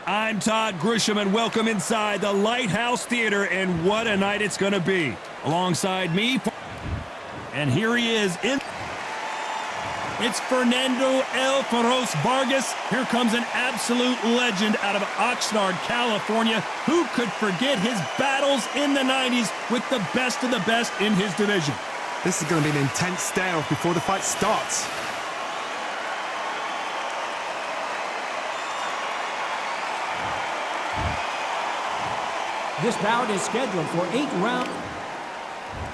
I'm Todd Grisham, and welcome inside the Lighthouse Theater, and what a night it's going to be. Alongside me, and here he is. It's Fernando Feroz Vargas. Here comes an absolute legend out of Oxnard, California. Who could forget his battles in the 90s with the best of the best in his division? This is going to be an intense stare-off before the fight starts. This bout is scheduled for 8 rounds.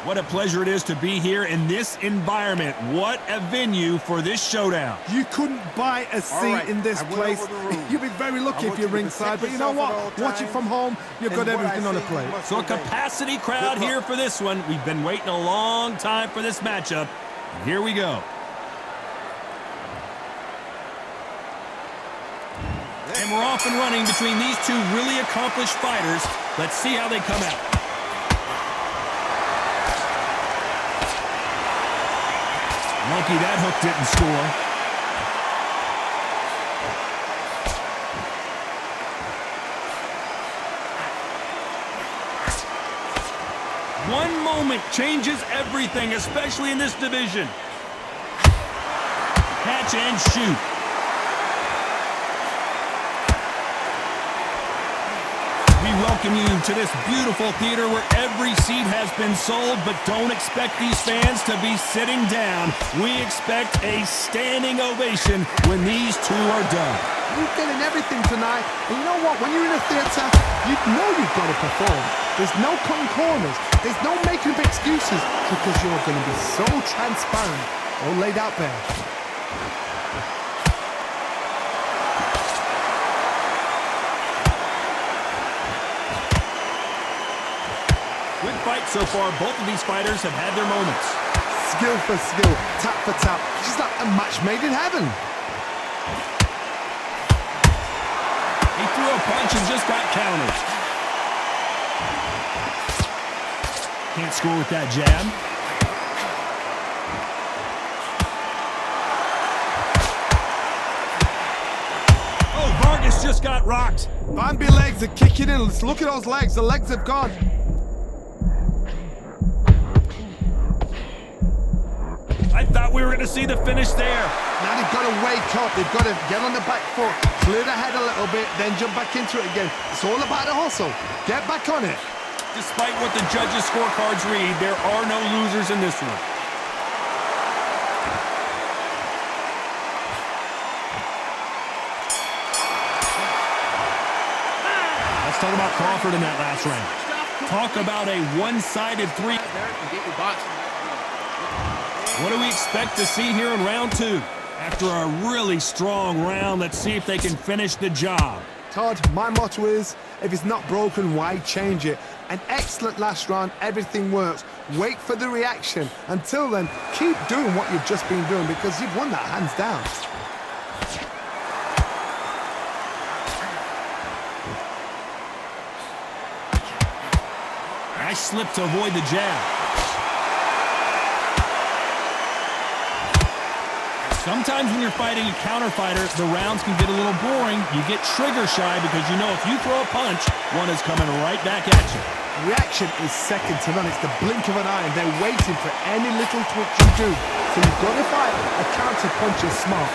What a pleasure it is to be here in this environment. What a venue for this showdown. You couldn't buy a seat in this place. You'd be very lucky if you're ringside, but you know what? Watch it from home, you've got everything on a plate. So a capacity crowd here for this one. We've been waiting a long time for this matchup. And here we go. And we're off and running between these two really accomplished fighters. Let's see how they come out. Lucky that hook didn't score. One moment changes everything, especially in this division. Catch and shoot. We welcome you to this beautiful theater where every seat has been sold, but don't expect these fans to be sitting down. We expect a standing ovation when these two are done. You're getting everything tonight, and you know what? When you're in a theater, you know you've got to perform. There's no cutting corners. There's no making up excuses, because you're going to be so transparent, all laid out there. Good fight so far. Both of these fighters have had their moments. Skill for skill, tap for tap. Just like a match made in heaven. He threw a punch and just got countered. Can't score with that jab. Oh, Vargas just got rocked. Bambi legs are kicking in. Let's look at those legs. The legs have gone. I thought we were going to see the finish there. Now they've got to wake up. They've got to get on the back foot, clear the head a little bit, then jump back into it again. It's all about the hustle. Get back on it. Despite what the judges' scorecards read, there are no losers in this one. Let's talk about Crawford in that last round. Talk about a one-sided three. What do we expect to see here in round 2? After a really strong round, let's see if they can finish the job. Todd, my motto is, if it's not broken, why change it? An excellent last round, everything works. Wait for the reaction. Until then, keep doing what you've just been doing, because you've won that hands down. Nice slip to avoid the jab. Sometimes when you're fighting a counter fighter, the rounds can get a little boring. You get trigger shy because you know if you throw a punch, one is coming right back at you. Reaction is second to none. It's the blink of an eye, and they're waiting for any little twitch you do. So you've got to fight a counter punch is smart.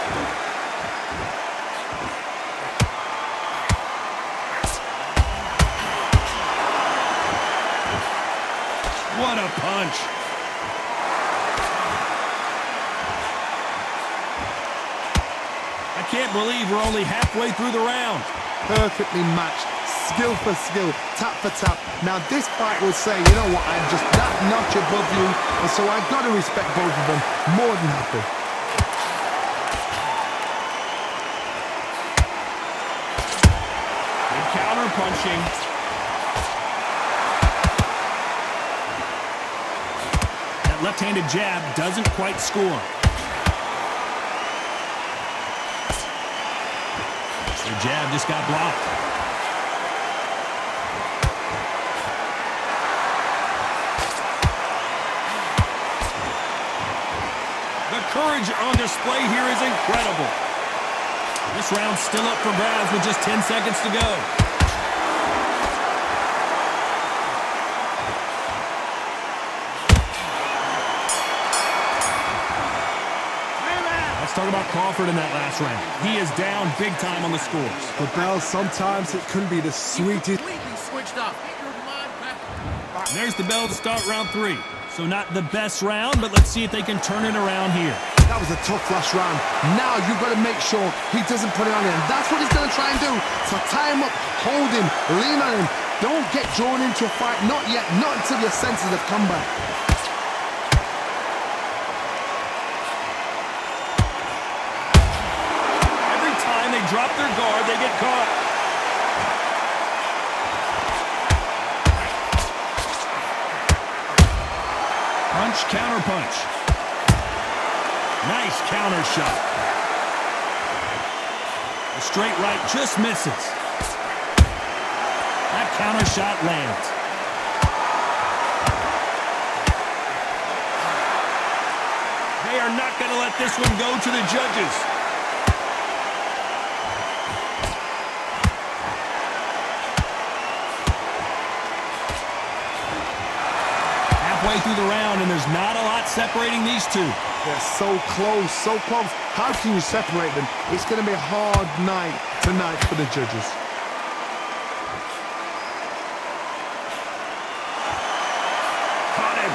What a punch. I can't believe we're only halfway through the round. Perfectly matched, skill for skill, tap for tap. Now this fight will say, you know what, I'm just that notch above you, and so I've got to respect both of them more than happy. Good counter punching. That left-handed jab doesn't quite score. The jab just got blocked. The courage on display here is incredible. This round's still up for grabs with just 10 seconds to go. Let's talk about Crawford in that last round. He is down big time on the scores. But Bell, sometimes it can be the sweetest. And there's the bell to start round 3. So not the best round, but let's see if they can turn it around here. That was a tough last round. Now you've got to make sure he doesn't put it on him. That's what he's going to try and do. So tie him up, hold him, lean on him. Don't get drawn into a fight. Not yet. Not until your senses have come back. Every time they drop their guard, they get caught. Punch, counter punch. Nice counter shot. The straight right just misses. That counter shot lands. They are not going to let this one go to the judges. Halfway through the round, and there's not a lot separating these two. They're so close, so close. How can you separate them? It's going to be a hard night tonight for the judges. Caught him.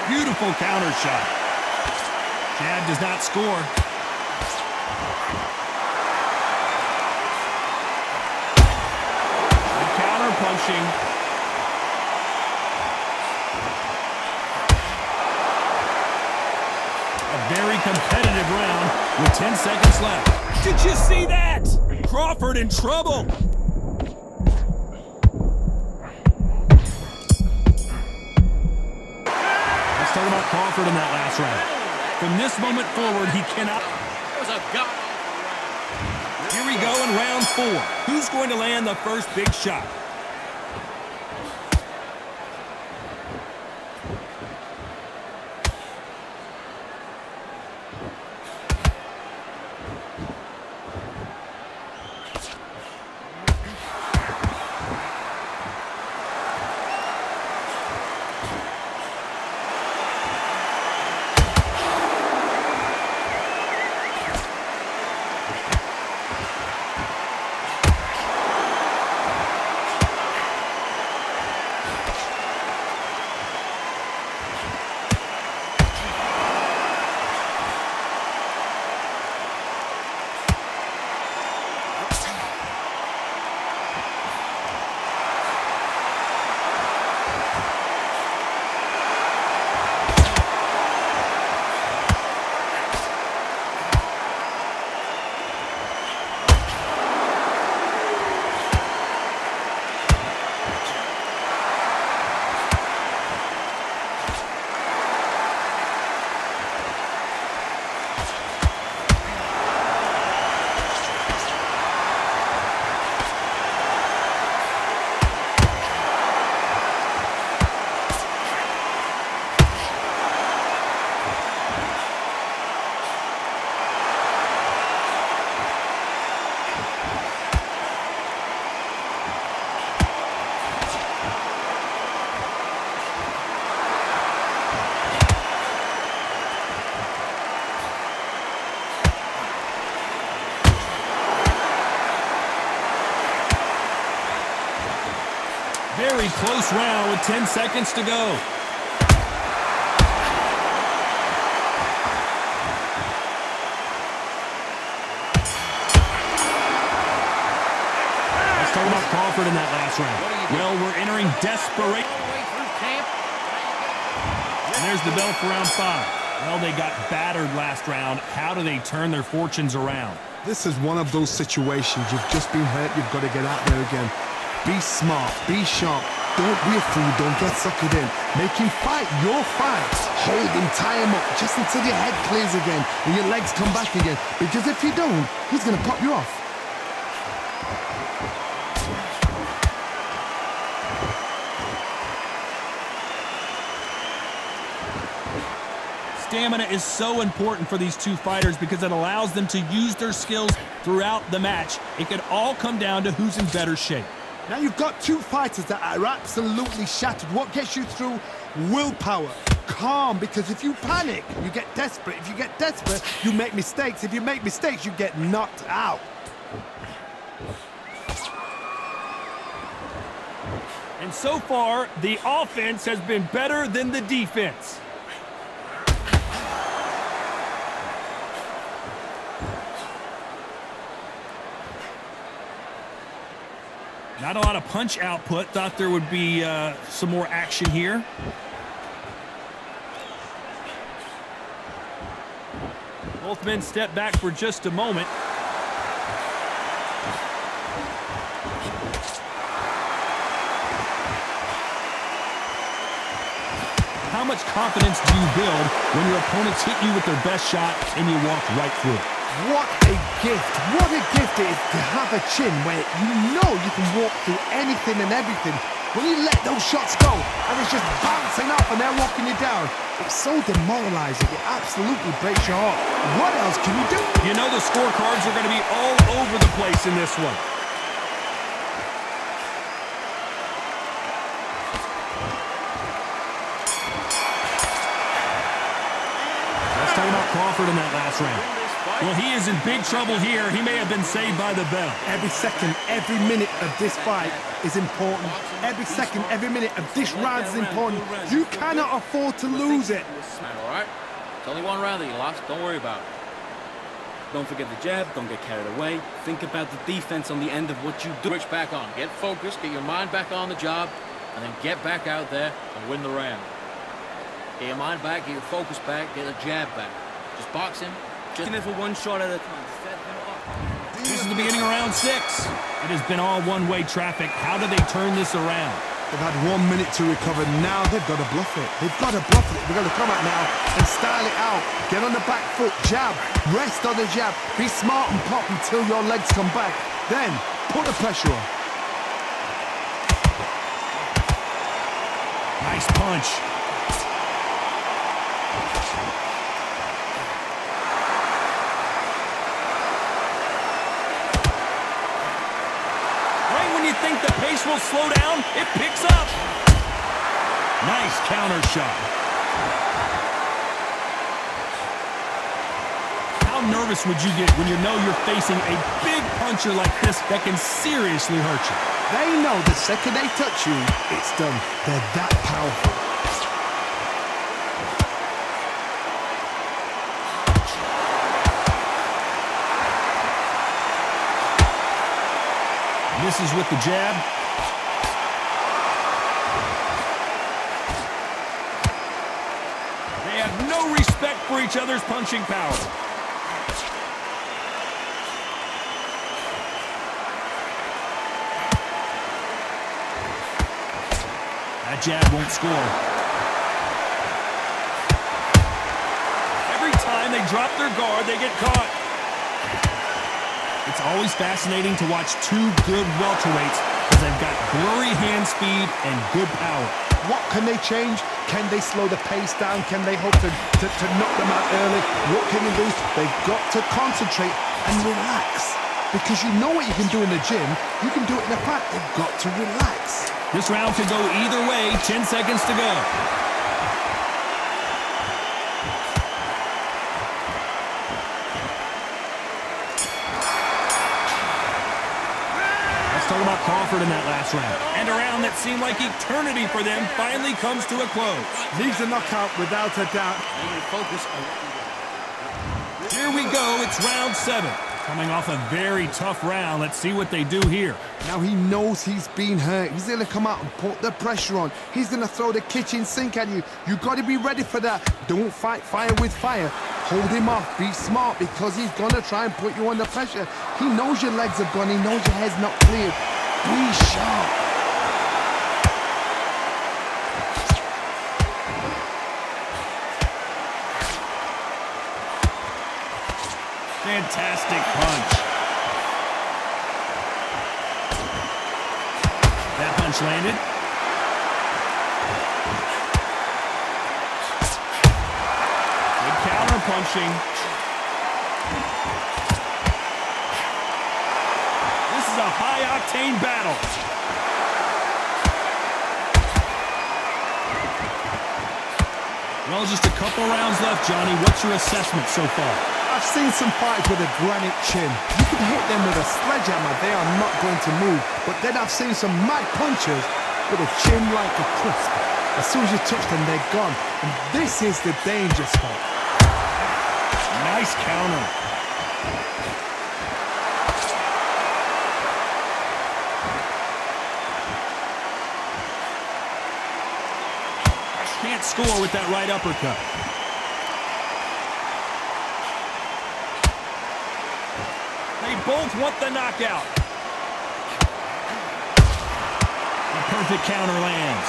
Beautiful counter shot. Jab does not score. And counter punching. A very competitive round with 10 seconds left. Did you see that? Crawford in trouble. Let's talk about Crawford in that last round. From this moment forward, he cannot. Here we go in round 4. Who's going to land the first big shot? Very close round with 10 seconds to go. Let's talk about Crawford in that last round. Well, we're entering desperation. And there's the bell for round 5. Well, they got battered last round. How do they turn their fortunes around? This is one of those situations. You've just been hurt. You've got to get out there again. Be smart. Be sharp. Don't be a fool. Don't get suckered in. Make him fight your fight. Hold him, tie him up, just until your head clears again and your legs come back again. Because if you don't, he's going to pop you off. Stamina is so important for these two fighters because it allows them to use their skills throughout the match. It could all come down to who's in better shape. Now you've got two fighters that are absolutely shattered. What gets you through? Willpower. Calm, because if you panic, you get desperate. If you get desperate, you make mistakes. If you make mistakes, you get knocked out. And so far, the offense has been better than the defense. Not a lot of punch output. Thought there would be some more action here. Both men step back for just a moment. How much confidence do you build when your opponents hit you with their best shot and you walk right through it? What a gift. What a gift it is to have a chin where you know you can walk through anything and everything. When you let those shots go and it's just bouncing up and they're walking you down, it's so demoralizing. It absolutely breaks your heart. What else can you do? You know the scorecards are going to be all over the place in this one. Let's talk about Crawford in that last round. Well, he is in big trouble here. He may have been saved by the bell. Every second, every minute of this fight is important. Every second, every minute of this round is important. You cannot afford to lose it. All right? It's only one round that you lost. Don't worry about it. Don't forget the jab. Don't get carried away. Think about the defense on the end of what you do. Switch back on. Get focused. Get your mind back on the job. And then get back out there and win the round. Get your mind back. Get your focus back. Get the jab back. Just box him. Just in it for one shot at a time. Set him up. This is the beginning of round 6. It has been all one-way traffic. How do they turn this around? They've had 1 minute to recover. Now they've got to bluff it. They've got to bluff it. They've got to come out now and style it out. Get on the back foot, jab, rest on the jab. Be smart and pop until your legs come back. Then put the pressure on. Nice punch. You think the pace will slow down, it picks up. Nice counter shot. How nervous would you get when you know you're facing a big puncher like this that can seriously hurt you? They know the second they touch you, it's done. They're that powerful. Misses with the jab. They have no respect for each other's punching power. That jab won't score. Every time they drop their guard, they get caught. It's always fascinating to watch two good welterweights because they've got blurry hand speed and good power. What can they change? Can they slow the pace down? Can they hope to knock them out early? What can they do? They've got to concentrate and relax. Because you know what you can do in the gym, you can do it in the fight. They've got to relax. This round could go either way. 10 seconds to go. Talk about Crawford in that last round. And a round that seemed like eternity for them finally comes to a close. Needs a knockout without a doubt. Here we go. It's round 7. Coming off a very tough round. Let's see what they do here. Now he knows he's been hurt. He's going to come out and put the pressure on. He's going to throw the kitchen sink at you. You got to be ready for that. Don't fight fire with fire. Hold him off. Be smart because he's going to try and put you under pressure. He knows your legs are gone. He knows your head's not cleared. Be sharp. Fantastic punch. That punch landed. Good counter punching. This is a high-octane battle. Well, just a couple rounds left, Johnny. What's your assessment so far? I've seen some fighters with a granite chin. You can hit them with a sledgehammer, they are not going to move. But then I've seen some mad punchers with a chin like a crisp. As soon as you touch them, they're gone. And this is the danger spot. Nice counter. Can't score with that right uppercut. They both want the knockout. A perfect counter lands.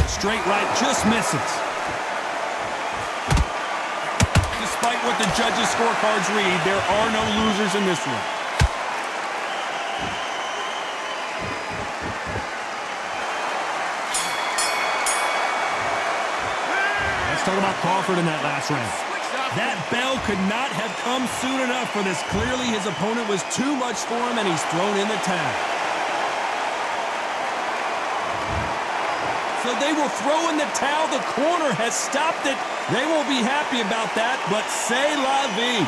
Straight right just misses. Despite what the judges' scorecards read, there are no losers in this one. Talk about Crawford in that last round. That bell could not have come soon enough for this. Clearly, his opponent was too much for him, and he's thrown in the towel. So they will throw in the towel. The corner has stopped it. They won't be happy about that, but c'est la vie.